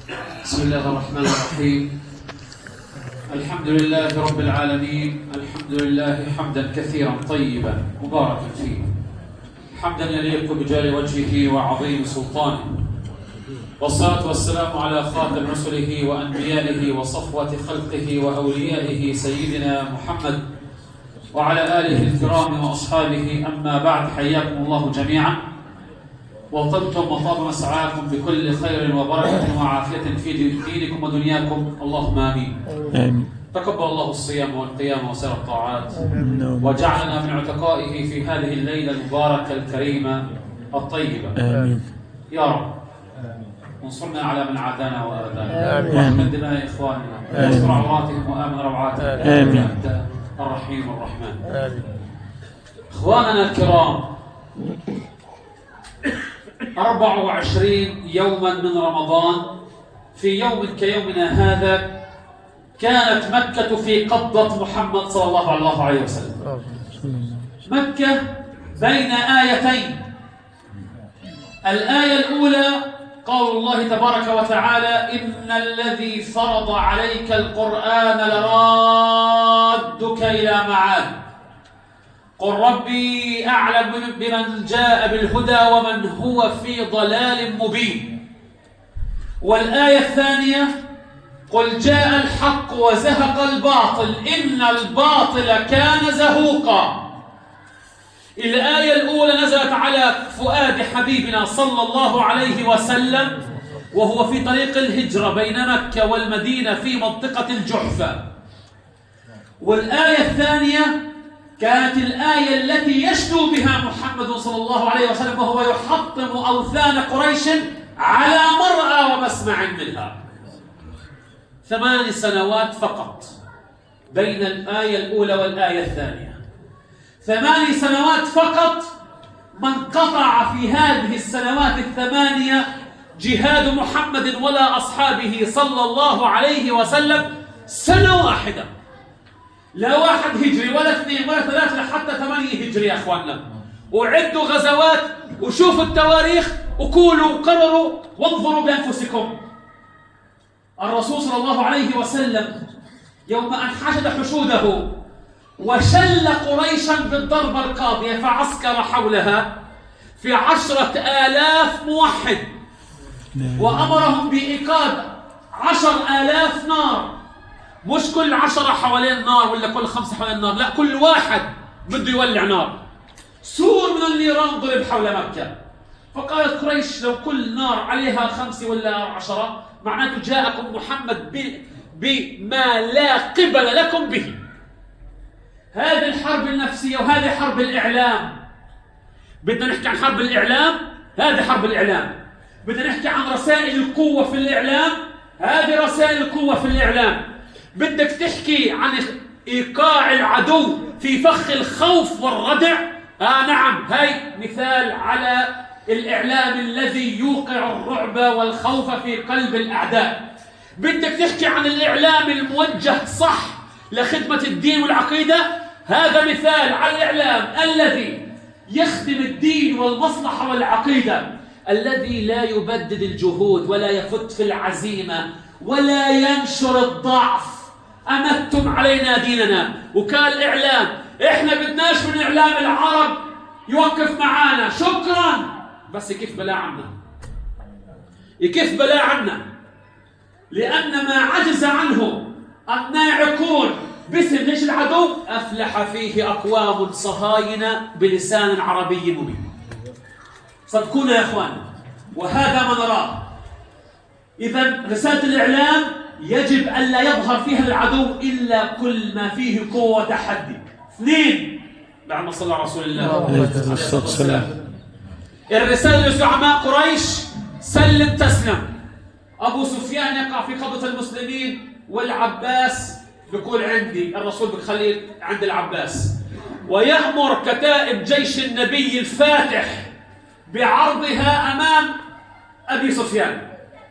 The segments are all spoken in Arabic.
بسم الله الرحمن الرحيم. الحمد لله رب العالمين، الحمد لله حمدا كثيرا طيبا مباركا فيه، حمدا يليق بجلال وجهه وعظيم سلطانه، والصلاة والسلام على خاتم رسله وأنبيائه وصفوة خلقه وأوليائه سيدنا محمد وعلى آله الكرام وأصحابه. أما بعد، حياكم الله جميعا، وطبتم وطاب مسعاكم بكل خير وبركة وعافية في دينكم ودنياكم، اللهم آمين. تقبل الله الصيام والقيام وسائر الطاعات، وجعلنا من عتقائه في هذه الليلة المباركة الكريمة الطيبة، آمين يا رب. وانصرنا على من عادانا وآذانا، واحمد دماء إخواننا، واستر عوراتهم وآمن روعاتهم، أنت الرحيم الرحمن. آمين. إخواننا الكرام، 24 يوما من رمضان، في يوم كيومنا هذا كانت مكة في قبضة محمد صلى الله عليه وسلم. مكة بين آيتين. الآية الأولى قول الله تبارك وتعالى: إن الذي فرض عليك القرآن لرادك إلى معاد، قل ربي أعلم بمن جاء بالهدى ومن هو في ضلال مبين. والآية الثانية: قل جاء الحق وزهق الباطل إن الباطل كان زهوقا. الآية الأولى نزلت على فؤاد حبيبنا صلى الله عليه وسلم وهو في طريق الهجرة بين مكة والمدينة في منطقة الجحفة. والآية الثانية كانت الآية التي يشدو بها محمد صلى الله عليه وسلم وهو يحطم أوثان قريش على مرأى ومسمع منها. 8 سنوات فقط بين الآية الأولى والآية الثانية، 8 سنوات فقط. من قطع في هذه السنوات ال8 جهاد محمد ولا أصحابه صلى الله عليه وسلم سنة واحدة، لا 1 هجري ولا 2 ولا 3 حتى 8 هجري يا أخواننا. وعدوا غزوات وشوفوا التواريخ وقولوا وقرروا وانظروا بأنفسكم. الرسول صلى الله عليه وسلم يوم أن حشد حشوده وشل قريشا بالضربة القاضية فعسكر حولها في 10,000 موحد، وأمرهم بإيقاد 10,000 نار، مش كل 10 حوالين نار ولا كل 5 حوالين نار، لا، كل واحد بده يولع نار. سور من النيران ضرب حول مكة. فقالت قريش: لو كل نار عليها 5 ولا 10 معناته جاءكم محمد بما لا قبل لكم به. هذه الحرب النفسية وهذه حرب الإعلام. بدنا نحكي عن حرب الإعلام، هذه حرب الإعلام. بدنا نحكي عن رسائل القوة في الإعلام، هذه رسائل القوة في الإعلام. بدك تحكي عن إيقاع العدو في فخ الخوف والردع، نعم، هاي مثال على الإعلام الذي يوقع الرعب والخوف في قلب الأعداء. بدك تحكي عن الإعلام الموجه صح لخدمة الدين والعقيدة، هذا مثال على الإعلام الذي يخدم الدين والمصلحة والعقيدة، الذي لا يبدد الجهود ولا يفت في العزيمة ولا ينشر الضعف. أمدتم علينا ديننا. وكان الإعلام: إحنا بدناش من إعلام العرب يوقف معانا، شكرا، بس كيف بلا عنا، كيف بلا عنا، لأن ما عجز عنه الناعقون باسم ليش العدو أفلح فيه أقوام صهاينة بلسان عربي مبين. صدقونا يا إخوان، وهذا ما نراه. إذن رسالة الإعلام يجب أن لا يظهر فيها العدو إلا كل ما فيه قوة وتحدي. 2 بعد ما صلى رسول الله عليه الصلاة والسلام الرسالة لزعماء قريش: سلم تسلم. أبو سفيان يقع في قبضة المسلمين والعباس بيقول عندي، الرسول بيخليه عند العباس، ويأمر كتائب جيش النبي الفاتح بعرضها أمام أبي سفيان.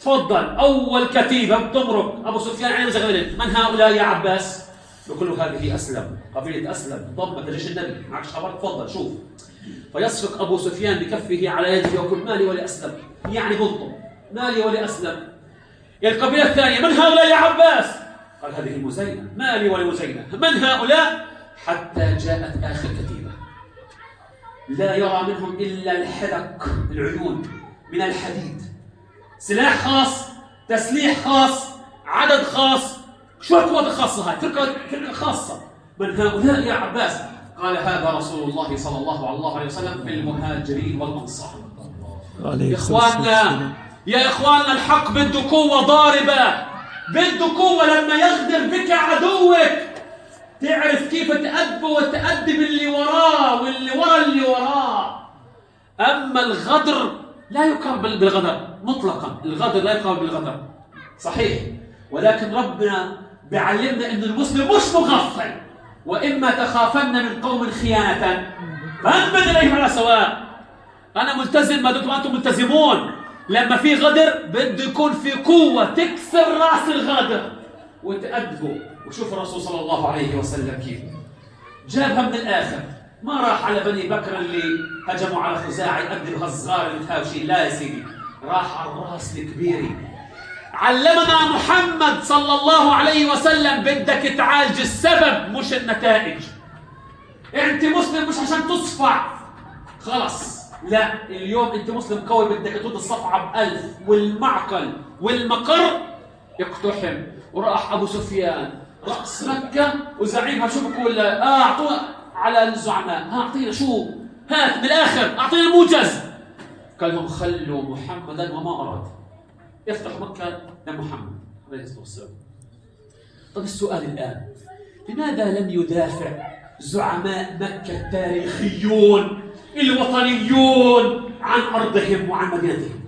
تفضل، أول كتيبة بتمرق. أبو سفيان عين زغلل: من هؤلاء يا عباس؟ بيقول له: هذه أسلم، قبيلة أسلم ضمت جيش النبي، معكش خبر؟ تفضل شوف. فيصفق أبو سفيان بكفه على يده ويقول: مالي ولأسلم، يعني بلطم، مالي ولأسلم. القبيلة الثانية: من هؤلاء يا عباس؟ قال: هذه المزينة. ما لي ولمزينة، من هؤلاء؟ حتى جاءت آخر كتيبة لا يرى منهم إلا الحدق، العيون من الحديد، سلاح خاص، تسليح خاص، عدد خاص. شو القوات الخاصة هاي؟ فرقة خاصة. من هؤلاء يا عباس؟ قال: هذا رسول الله صلى الله عليه وسلم في المهاجرين والأنصار. يا إخواننا الحق بده قوة ضاربة، بده قوة. لما يغدر بك عدوك تعرف كيف تأدبه وتأدب اللي وراه واللي ورا اللي وراه. أما الغدر لا يقام بالغدر مطلقا، الغدر لا يقام بالغدر صحيح، ولكن ربنا بيعلمنا أن المسلم مش مغفل. وإما تخافن من قوم خيانة فأنبذ إليهم على سواء. أنا ملتزم ما دمتم أنتم ملتزمون. لما في غدر بده يكون في قوة تكسر رأس الغادر وتأدبه. وشوف الرسول صلى الله عليه وسلم كيف جابها من الآخر. ما راح على بني بكر اللي هجموا على خزاعة يأدب هالصغار المتهاوشين، لا يا سيدي، راح على الراس الكبيري. علمنا محمد صلى الله عليه وسلم بدك تعالج السبب مش النتائج. انت مسلم مش عشان تصفع خلص، لا، اليوم انت مسلم قوي بدك ترد الصفعة ب1000 والمعقل والمقر اقتحم. وراح ابو سفيان رأس مكة وزعيمها شو بقول؟ اعطونا على الزعماء، اعطينا شو؟ هات من الاخر، اعطينا الموجز. قال لهم: خلوا محمدا وما اراد، يفتح مكة لمحمد عليه الصلاة والسلام. طب السؤال الآن: لماذا لم يدافع زعماء مكة التاريخيون الوطنيون عن أرضهم وعن مدينتهم؟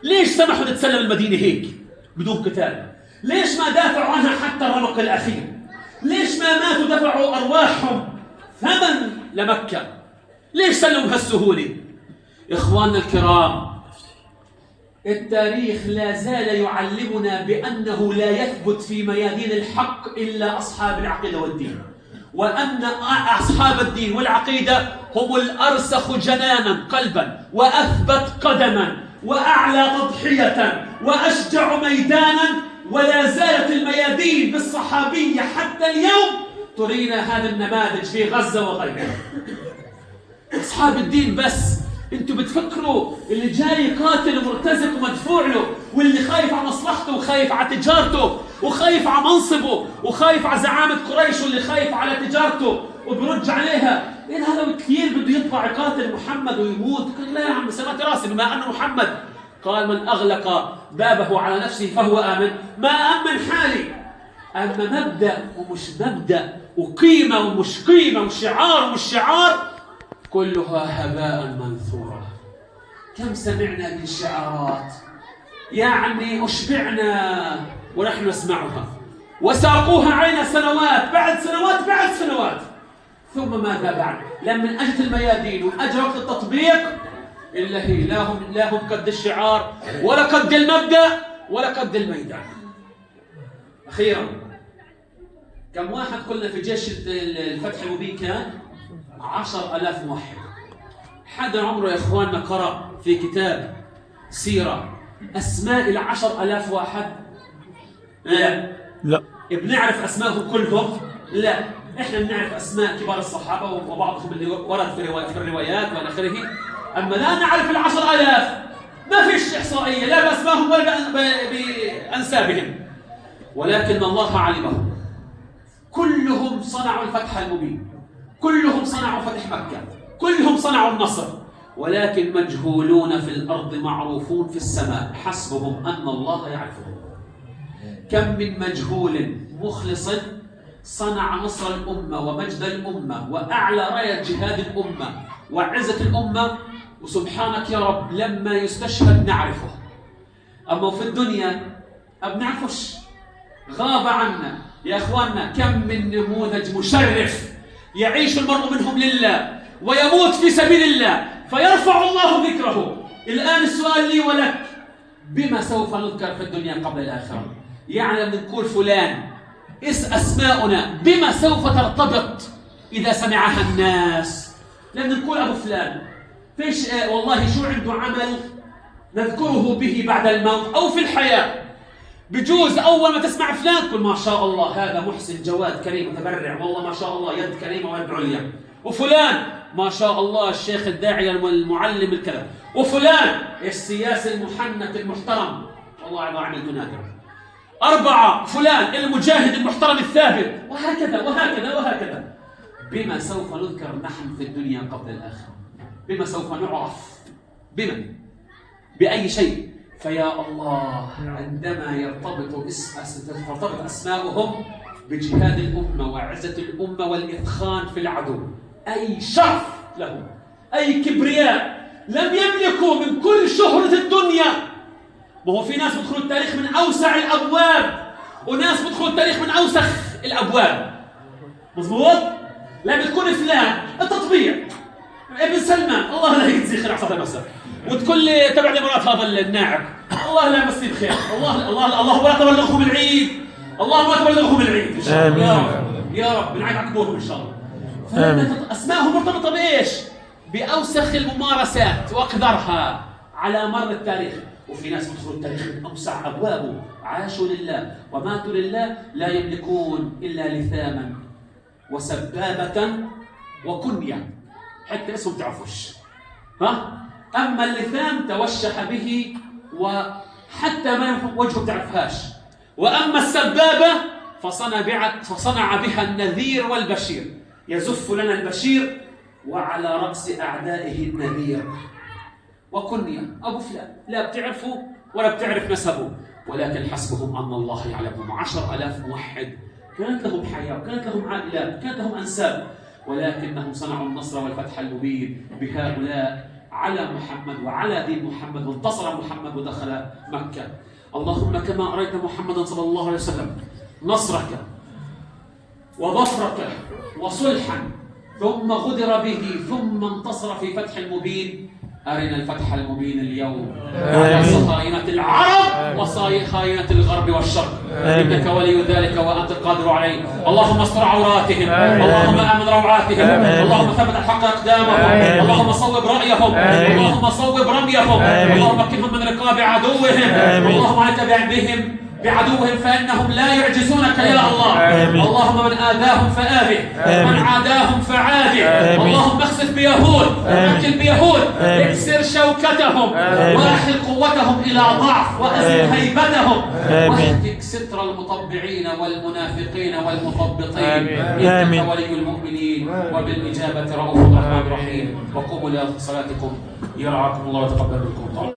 ليش سمحوا تتسلم المدينة هيك بدون قتال؟ ليش ما دافعوا عنها حتى الرمق الأخير؟ ليش ما ماتوا دفعوا أرواحهم ثمن لمكة؟ ليش سلموا بهالسهولة؟ إخواننا الكرام، التاريخ لا زال يعلمنا بأنه لا يثبت في ميادين الحق إلا أصحاب العقيدة والدين، وأن أصحاب الدين والعقيدة هم الأرسخ جنانا قلبا وأثبت قدما وأعلى تضحية وأشجع ميدانا. ولا زالت الميادين بالصحابية حتى اليوم ترينا هذا النماذج في غزة وغيرها. أصحاب الدين بس. انتوا بتفكروا اللي جاي قاتل ومرتزق ومدفوع له واللي خايف على مصلحته وخايف على تجارته وخايف على منصبه وخايف على زعامة قريش واللي خايف على تجارته وبرج عليها، إيه هذا كثير بده يطلع يقاتل محمد ويموت؟ قال: لا يا عم، سمعت راسي، بما أنه محمد قال: من أغلق بابه على نفسه فهو آمن، ما أمن حالي. أما مبدأ ومش مبدأ وقيمة ومش قيمة وشعار ومش شعار كلها هباء منثورا. كم سمعنا من شعارات يعني أشبعنا ونحن نسمعها وساقوها علينا سنوات بعد سنوات بعد سنوات، ثم ماذا بعد؟ لما أجت الميادين وأجى وقت التطبيق إلا هي لا هم قد الشعار ولا قد المبدأ ولا قد الميدان. أخيرا، كم واحد قلنا في جيش الفتح المبين؟ كان 10,000 موحد. حدا عمره يا إخواننا قرأ في كتاب سيرة أسماء 10,000 واحد؟ لا. بنعرف أسماءهم كلهم؟ لا. إحنا بنعرف أسماء كبار الصحابة وبعضهم اللي ورد في الروايات وإلى آخره، أما لا نعرف 10,000. ما فيش إحصائية لا بأسمائهم ولا بأنسابهم، ولكن الله علمهم. كلهم صنعوا الفتح المبين، كلهم صنعوا فتح مكة، كلهم صنعوا النصر، ولكن مجهولون في الأرض معروفون في السماء، حسبهم أن الله يعرفهم. كم من مجهول مخلص صنع نصر الأمة ومجد الأمة وأعلى راية جهاد الأمة وعزة الأمة، وسبحانك يا رب لما يستشهد نعرفه، أما في الدنيا ما بنعرفش، غاب عنا. يا إخواننا، كم من نموذج مشرف يعيش المرء منهم لله ويموت في سبيل الله فيرفع الله ذكره. الآن السؤال لي ولك: بما سوف نذكر في الدنيا قبل الآخرة؟ يعني لما نقول فلان أسماؤنا بما سوف ترتبط إذا سمعها الناس؟ لما نقول أبو فلان فيش والله شو عنده عمل نذكره به بعد الموت أو في الحياة، بجوز أول ما تسمع فلان تقول ما شاء الله هذا محسن جواد كريم متبرع، والله ما شاء الله يد كريمة ويد عليا. وفلان ما شاء الله الشيخ الداعية المعلم الكلام. وفلان السياسي المحنك المحترم، والله ما عملت نادر. 4 فلان المجاهد المحترم الثابت، وهكذا وهكذا وهكذا. بما سوف نذكر نحن في الدنيا قبل الآخرة؟ بما سوف نعرف؟ بما؟ بأي شيء؟ فيا الله عندما ترتبط أسماؤهم بجهاد الأمة وعزة الأمة والإثخان في العدو، أي شرف لهم، أي كبرياء لم يملكوا من كل شهرة الدنيا. ما هو في ناس بدخلوا التاريخ من أوسع الأبواب وناس بدخلوا التاريخ من أوسخ الأبواب، مظبوط؟ لا بتكون فلان التطبيع ابن سلمان الله لا يجزيه خير عصا المساء، وتقول لي تبع الامارات هذا الناعم الله لا يمسيه بخير، الله لا تبلغهم العيد، الله ما تبلغهم العيد ان شاء الله. يا رب يا رب بنعيد عقبهم ان شاء الله. اسمائهم مرتبطه بايش؟ باوسخ الممارسات واقذرها على مر التاريخ. وفي ناس بدخلوا التاريخ من اوسع ابوابه، عاشوا لله وماتوا لله، لا يملكون الا لثاما وسبابه وكنيه، حتى اسمهم تعرفوش. أما اللثام توشح به وحتى ما وجهه تعرفهاش. وأما السبابة فصنع بها النذير والبشير، يزف لنا البشير وعلى رأس أعدائه النذير. وكنية أبو فلان لا بتعرفوا ولا بتعرف نسبه، ولكن حسبهم أن الله يعلمهم. 10,000 موحد كانت لهم حياة وكانت لهم عائلات كانت لهم أنساب، ولكنهم صنعوا النصر والفتح المبين بهؤلاء على محمد وعلى دين محمد، وانتصر محمد ودخل مكة. اللهم كما أريت محمدا صلى الله عليه وسلم نصرك وظفرك وصلحا ثم غدر به ثم انتصر في فتح المبين، أرنا الفتح المبين اليوم على خائنة العرب وخائنة الغرب والشرق، إنك ولي ذلك وأنت القادر عليه. اللهم استر عوراتهم، اللهم آمن روعاتهم، اللهم ثبت الحق أقدامهم، اللهم صوب رأيهم، اللهم صوب رميهم، اللهم مكنهم من رقاب عدوهم، اللهم عليك بهم بعدوهم فإنهم لا يعجزونك يا الله. اللهم من آذاهم فآذه ومن عاداهم فعاده. اللهم اخسف بيهود ومكن بيهود، اكسر شوكتهم واحل قوتهم إلى ضعف وأزل هيبتهم، واهتك ستر المطبعين والمنافقين والمثبطين، إنك ولي المؤمنين وبالإجابة رؤوف رحمن رحيم. وقوموا إلى صلاتكم يرعاكم الله ويتقبل منكم.